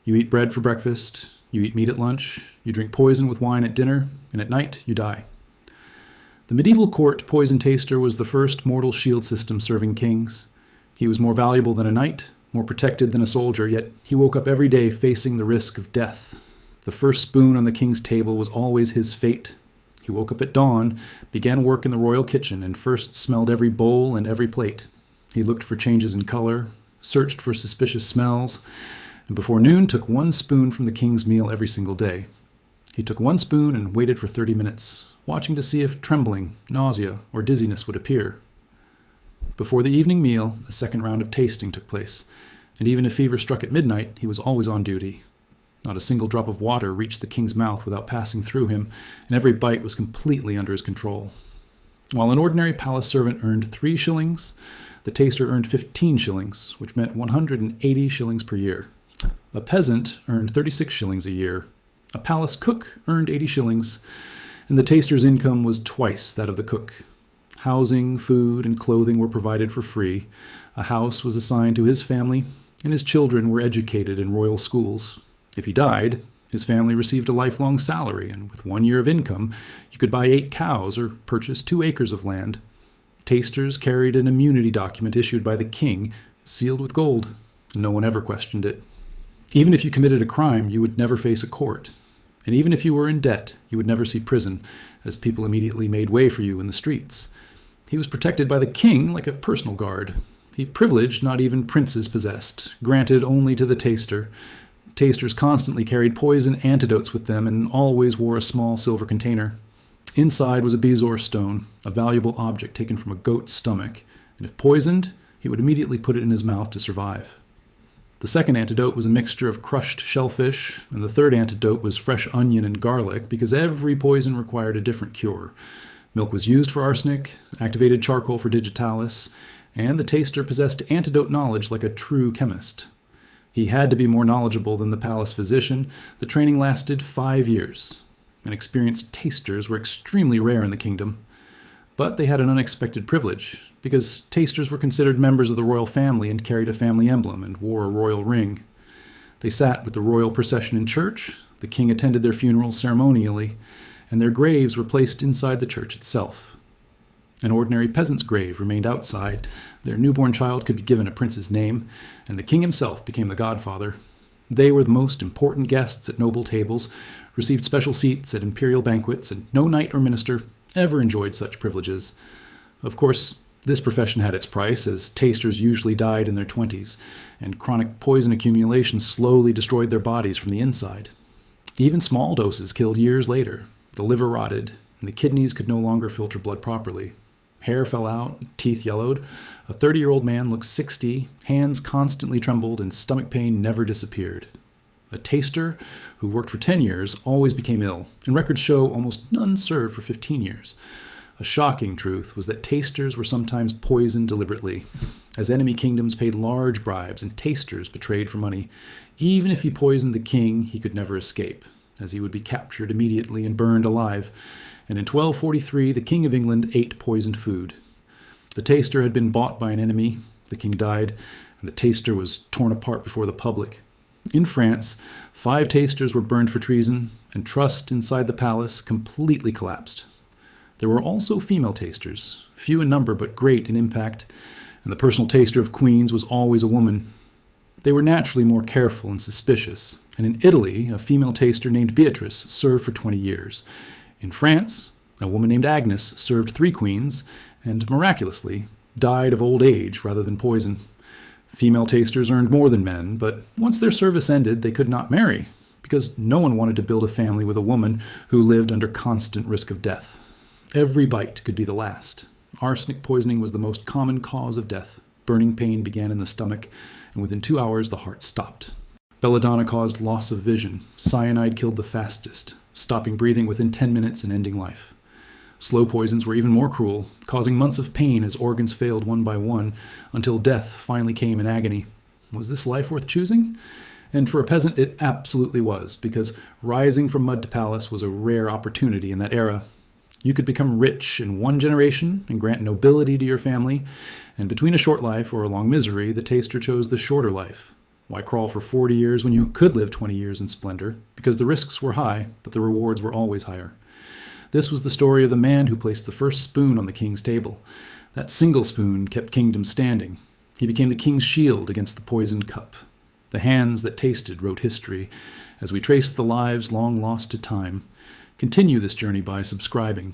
You eat bread for breakfast, you eat meat at lunch, you drink poison with wine at dinner, and at night you die. The medieval court poison taster was the first mortal shield system serving kings. He was more valuable than a knight, more protected than a soldier, yet he woke up every day facing the risk of death. The first spoon on the king's table was always his fate. He woke up at dawn, began work in the royal kitchen, and first smelled every bowl and every plate. He looked for changes in color, searched for suspicious smells, and before noon took one spoon from the king's meal every single day. He took one spoon and waited for 30 minutes, watching to see if trembling, nausea, or dizziness would appear. Before the evening meal, a second round of tasting took place, and even if fever struck at midnight, he was always on duty. Not a single drop of water reached the king's mouth without passing through him, and every bite was completely under his control. While an ordinary palace servant earned 3 shillings, the taster earned 15 shillings, which meant 180 shillings per year. A peasant earned 36 shillings a year. A palace cook earned 80 shillings, and the taster's income was twice that of the cook. Housing, food, and clothing were provided for free. A house was assigned to his family, and his children were educated in royal schools. If he died, his family received a lifelong salary, and with 1 year of income, you could buy 8 cows or purchase 2 acres of land. Tasters carried an immunity document issued by the king, sealed with gold. No one ever questioned it. Even if you committed a crime, you would never face a court. And even if you were in debt, you would never see prison, as people immediately made way for you in the streets. He was protected by the king like a personal guard. He privileged not even princes possessed, granted only to the taster. Tasters constantly carried poison antidotes with them and always wore a small silver container. Inside was a bezoar stone, a valuable object taken from a goat's stomach, and if poisoned, he would immediately put it in his mouth to survive. The second antidote was a mixture of crushed shellfish, and the third antidote was fresh onion and garlic, because every poison required a different cure. Milk was used for arsenic, activated charcoal for digitalis, and the taster possessed antidote knowledge like a true chemist. He had to be more knowledgeable than the palace physician. The training lasted 5 years, and experienced tasters were extremely rare in the kingdom. But they had an unexpected privilege, because tasters were considered members of the royal family and carried a family emblem and wore a royal ring. They sat with the royal procession in church, the king attended their funerals ceremonially, and their graves were placed inside the church itself. An ordinary peasant's grave remained outside. Their newborn child could be given a prince's name, and the king himself became the godfather. They were the most important guests at noble tables, received special seats at imperial banquets, and no knight or minister ever enjoyed such privileges. Of course, this profession had its price, as tasters usually died in their 20s, and chronic poison accumulation slowly destroyed their bodies from the inside. Even small doses killed years later. The liver rotted, and the kidneys could no longer filter blood properly. Hair fell out, teeth yellowed. A 30-year-old man looked 60, hands constantly trembled, and stomach pain never disappeared. A taster who worked for 10 years always became ill, and records show almost none served for 15 years. A shocking truth was that tasters were sometimes poisoned deliberately, as enemy kingdoms paid large bribes and tasters betrayed for money. Even if he poisoned the king, he could never escape, as he would be captured immediately and burned alive. And in 1243, the King of England ate poisoned food. The taster had been bought by an enemy, the king died, and the taster was torn apart before the public. In France, 5 tasters were burned for treason, and trust inside the palace completely collapsed. There were also female tasters, few in number but great in impact, and the personal taster of queens was always a woman. They were naturally more careful and suspicious, and in Italy, a female taster named Beatrice served for 20 years. In France, a woman named Agnes served 3 queens, and miraculously, died of old age rather than poison. Female tasters earned more than men, but once their service ended, they could not marry, because no one wanted to build a family with a woman who lived under constant risk of death. Every bite could be the last. Arsenic poisoning was the most common cause of death. Burning pain began in the stomach, and within 2 hours the heart stopped. Belladonna caused loss of vision. Cyanide killed the fastest, stopping breathing within 10 minutes and ending life. Slow poisons were even more cruel, causing months of pain as organs failed one by one, until death finally came in agony. Was this life worth choosing? And for a peasant, it absolutely was, because rising from mud to palace was a rare opportunity in that era. You could become rich in 1 generation and grant nobility to your family, and between a short life or a long misery, the taster chose the shorter life. Why crawl for 40 years when you could live 20 years in splendor? Because the risks were high, but the rewards were always higher. This was the story of the man who placed the first spoon on the king's table. That single spoon kept kingdom standing. He became the king's shield against the poisoned cup. The hands that tasted wrote history. As we trace the lives long lost to time, continue this journey by subscribing.